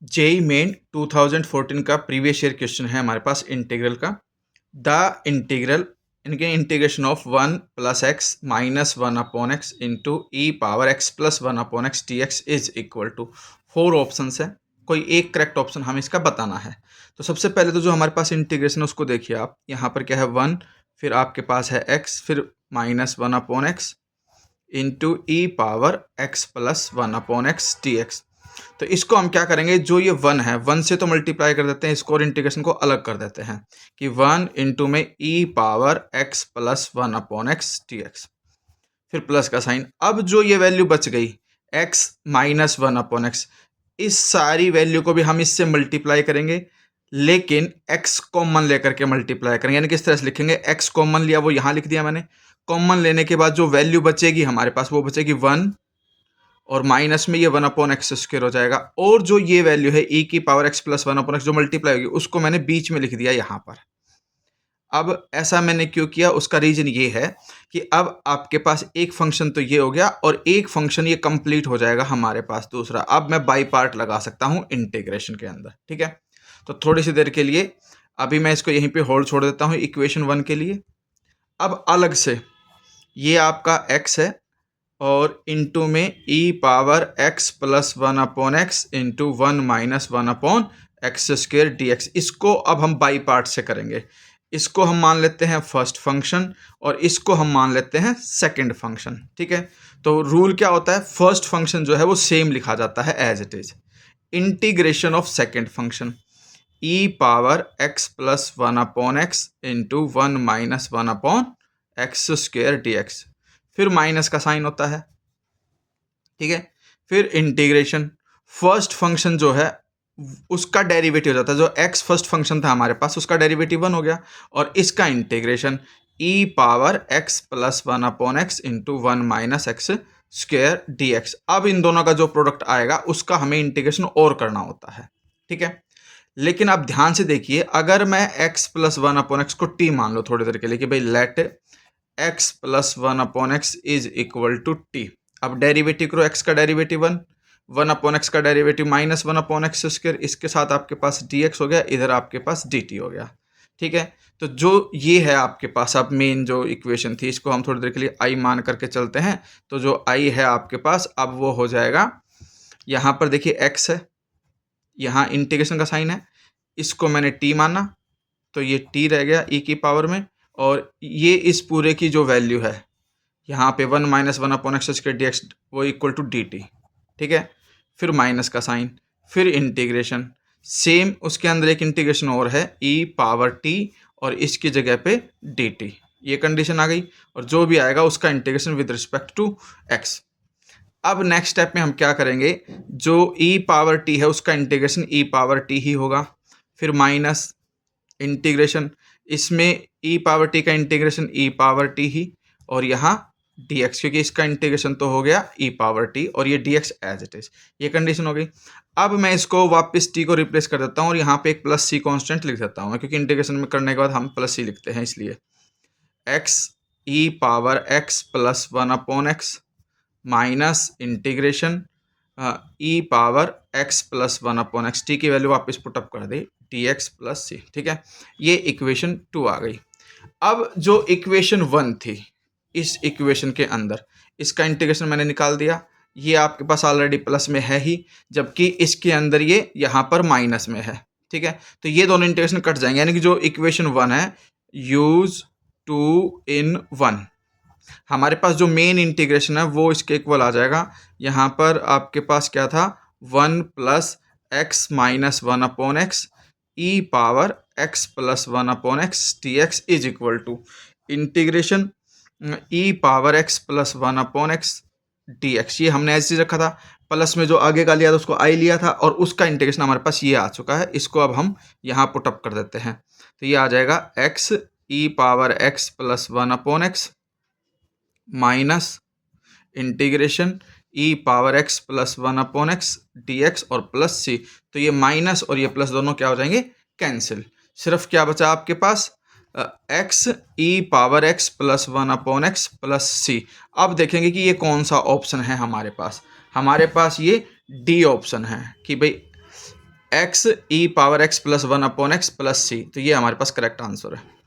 JEE main 2014 का previous year question है हमारे पास इंटीग्रल का। द इंटीग्रल इनके integration of 1 plus x minus 1 upon x into e power x plus 1 upon x d x is equal to 4 option है। कोई एक correct option हमें इसका बताना है। तो सबसे पहले तो जो हमारे पास इंटीग्रेशन है उसको देखिए आप, यहाँ पर क्या है 1, फिर आपके पास है एक्स, फिर minus 1 upon x into e power x plus 1 upon x d x. तो इसको हम क्या करेंगे, जो ये 1 है 1 से तो मल्टीप्लाई कर देते हैं, इसको और इंटीग्रेशन को अलग कर देते हैं कि 1 इंटू में e power x plus 1 upon x d x, फिर प्लस का साइन। अब जो ये वैल्यू बच गई एक्स माइनस 1 अपॉन एक्स, इस सारी वैल्यू को भी हम इससे मल्टीप्लाई करेंगे, लेकिन x कॉमन लेकर के मल्टीप्लाई करेंगे। यानी किस तरह से लिखेंगे, x कॉमन लिया वो यहाँ लिख दिया मैंने। कॉमन लेने के बाद जो वैल्यू बचेगी हमारे पास वो बचेगी 1, और माइनस में ये 1 अपॉन एक्स स्क्वायर हो जाएगा। और जो ये वैल्यू है e की power x plus 1 upon x जो मल्टीप्लाई होगी उसको मैंने बीच में लिख दिया यहाँ पर। अब ऐसा मैंने क्यों किया, उसका रीजन ये है कि अब आपके पास एक फंक्शन तो ये हो गया और एक फंक्शन ये कंप्लीट हो जाएगा हमारे पास दूसरा। अब मैं बाई पार्ट लगा सकता हूँ इंटीग्रेशन के अंदर, ठीक है। तो थोड़ी सी देर के लिए अभी मैं इसको यहीं पे होल्ड छोड़ देता हूँ इक्वेशन 1 के लिए। अब अलग से ये आपका x है और इंटू में e power x plus 1 upon x into 1 minus 1 upon x square d x, इसको अब हम बाई पार्ट से करेंगे। इसको हम मान लेते हैं फर्स्ट फंक्शन और इसको हम मान लेते हैं सेकंड फंक्शन, ठीक है। तो रूल क्या होता है, फर्स्ट फंक्शन जो है वो सेम लिखा जाता है as it is. Integration of second function e power x plus 1 upon x into 1 minus 1 upon x square d x, फिर माइनस का साइन होता है, ठीक है। फिर इंटीग्रेशन फर्स्ट फंक्शन जो है उसका डेरिवेटिव हो जाता है, जो एक्स फर्स्ट फंक्शन था हमारे पास उसका डेरिवेटिव 1 हो गया, और इसका integration e power x plus 1 upon x into 1 minus x square d x. अब इन दोनों का जो प्रोडक्ट आएगा उसका हमें इंटीग्रेशन और करना होता है, ठीक है। लेकिन आप ध्यान से देखिए, अगर मैं x प्लस 1 अपॉन एक्स को t मान लो थोड़ी देर के लिए कि भाई let x plus 1 upon x is equal to t. अब डेरिवेटिव करो, x का डेरिवेटिव 1, 1 अपॉन एक्स का derivative minus 1 upon x square, इसके साथ आपके पास dx हो गया, इधर आपके पास dt हो गया, ठीक है। तो जो ये है आपके पास अब मेन जो इक्वेशन थी, इसको हम थोड़ी देर के लिए i मान करके चलते हैं। तो जो i है आपके पास अब वो हो जाएगा, यहाँ पर देखिए x है, यहाँ इंटीग्रेशन का साइन है, इसको मैंने t माना तो ये t रह गया e की पावर में, और ये इस पूरे की जो वैल्यू है यहाँ पे 1 minus 1 upon x square D x वो इक्वल टू डी टी, ठीक है। फिर माइनस का साइन, फिर इंटीग्रेशन, सेम उसके अंदर एक इंटीग्रेशन और है e पावर t और इसकी जगह पे डी टी, ये कंडीशन आ गई, और जो भी आएगा उसका integration with respect to x। अब नेक्स्ट स्टेप में हम क्या करेंगे, जो e पावर t है उसका इंटीग्रेशन e पावर t ही होगा, फिर माइनस इंटीग्रेशन, इसमें e पावर t का इंटीग्रेशन e पावर t ही, और यहाँ dx, क्योंकि इसका इंटीग्रेशन तो हो गया e पावर t और ये dx एज इट इज, ये कंडीशन हो गई। अब मैं इसको वापस t को रिप्लेस कर देता हूँ और यहाँ पे एक प्लस c कॉन्स्टेंट लिख देता हूँ, क्योंकि इंटीग्रेशन में करने के बाद हम प्लस c लिखते हैं, इसलिए x e power x plus 1 upon x minus integration e power x plus 1 upon x, T की वैल्यू वापस पुटअप कर दी डी एक्स प्लस सी, ठीक है। ये इक्वेशन 2 आ गई। अब जो इक्वेशन 1 थी, इस इक्वेशन के अंदर इसका इंटीग्रेशन मैंने निकाल दिया, ये आपके पास ऑलरेडी प्लस में है ही, जबकि इसके अंदर ये यहाँ पर माइनस में है, ठीक है। तो ये दोनों इंटीग्रेशन कट जाएंगे, यानी कि जो इक्वेशन 1 है यूज 2 in 1, हमारे पास जो मेन इंटीग्रेशन है वो इसके इक्वल आ जाएगा। यहाँ पर आपके पास क्या था, 1 plus x minus 1 upon x e power x plus 1 upon x t x is equal to integration e power x plus 1 upon x d x. ये हमने ऐसे रखा था, प्लस में जो आगे का लिया था उसको आई लिया था, और उसका इंटीग्रेशन हमारे पास ये आ चुका है, इसको अब हम यहाँ पुटअप कर देते हैं। तो ये आ जाएगा x e power x plus 1 upon x minus integration e power x plus 1 upon x d x और प्लस सी। तो ये माइनस और ये प्लस दोनों क्या हो जाएंगे, कैंसिल। सिर्फ क्या बचा आपके पास, x e power x plus 1 upon x plus C. अब देखेंगे कि ये कौन सा ऑप्शन है हमारे पास ये डी ऑप्शन है, कि भाई x e power x plus one upon x plus C, तो ये हमारे पास करेक्ट आंसर है।